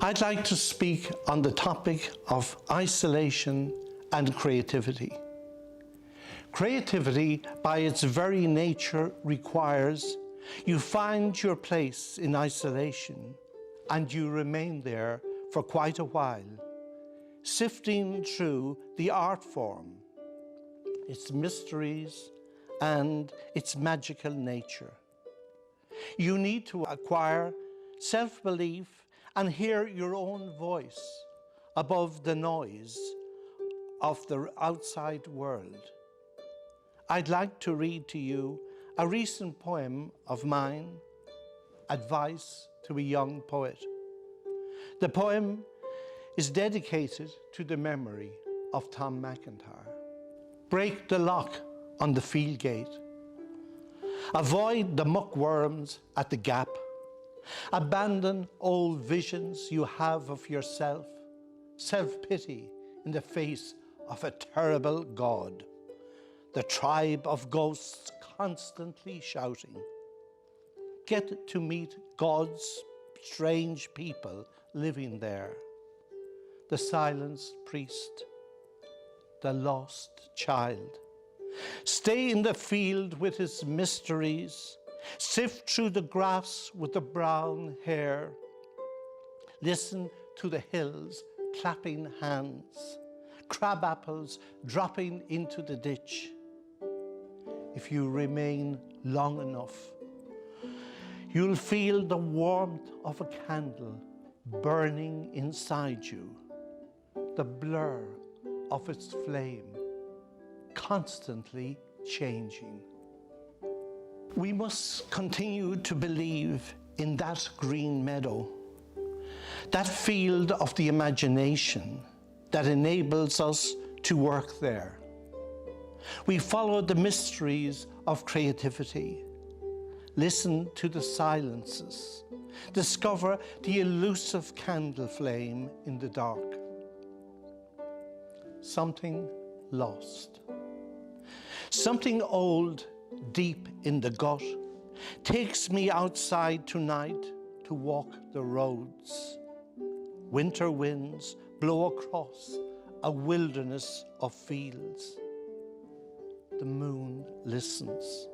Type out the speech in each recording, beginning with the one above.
I'd like to speak on the topic of isolation and creativity. Creativity, by its very nature, requires you find your place in isolation and you remain there for quite a while, sifting through the art form, its mysteries and its magical nature. You need to acquire self-belief and hear your own voice above the noise of the outside world. I'd like to read to you a recent poem of mine, Advice to a Young Poet. The poem is dedicated to the memory of Tom McIntyre. Break the lock on the field gate. Avoid the muckworms at the gap. Abandon old visions you have of yourself, self-pity in the face of a terrible God, the tribe of ghosts constantly shouting. Get to meet God's strange people living there, the silenced priest, the lost child. Stay in the field with his mysteries. Sift through the grass with the brown hair. Listen to the hills clapping hands, crab apples dropping into the ditch. If you remain long enough, you'll feel the warmth of a candle burning inside you, the blur of its flame constantly changing. We must continue to believe in that green meadow, that field of the imagination that enables us to work there. We follow the mysteries of creativity, listen to the silences, discover the elusive candle flame in the dark. Something lost, something old deep in the gut takes me outside tonight to walk the roads. Winter winds blow across a wilderness of fields. The moon listens.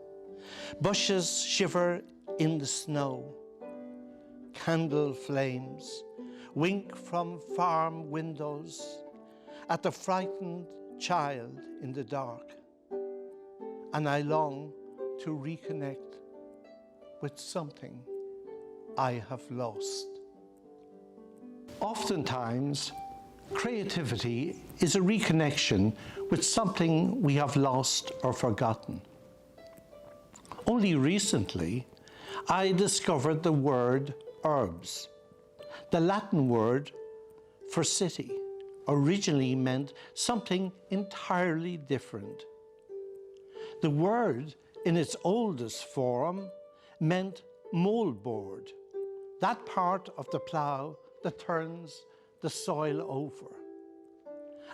Bushes shiver in the snow. Candle flames wink from farm windows at the frightened child in the dark. And I long to reconnect with something I have lost. Oftentimes, creativity is a reconnection with something we have lost or forgotten. Only recently, I discovered the word urbs. The Latin word for city originally meant something entirely different. The word, in its oldest form, meant moldboard, that part of the plough that turns the soil over.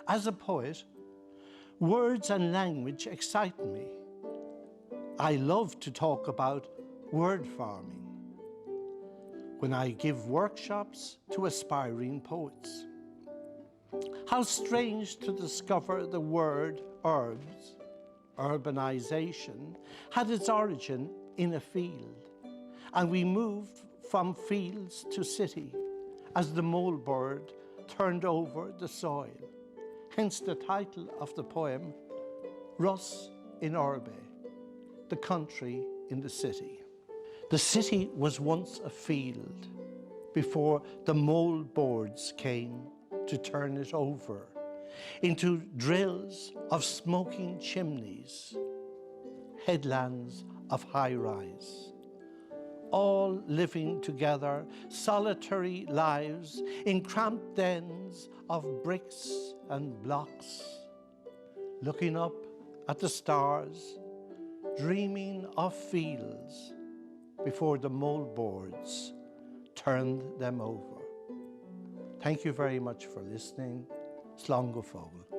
As a poet, words and language excite me. I love to talk about word farming when I give workshops to aspiring poets. How strange to discover the word urbs, urbanization, had its origin in a field, and we moved from fields to city as the moldboard turned over the soil. Hence the title of the poem, Rus in Urbe, the country in the city. The city was once a field before the moldboards came to turn it over into drills of smoking chimneys, headlands of high-rise, all living together solitary lives in cramped dens of bricks and blocks, looking up at the stars, dreaming of fields before the moldboards turned them over. Thank you very much for listening. Slán go fóill.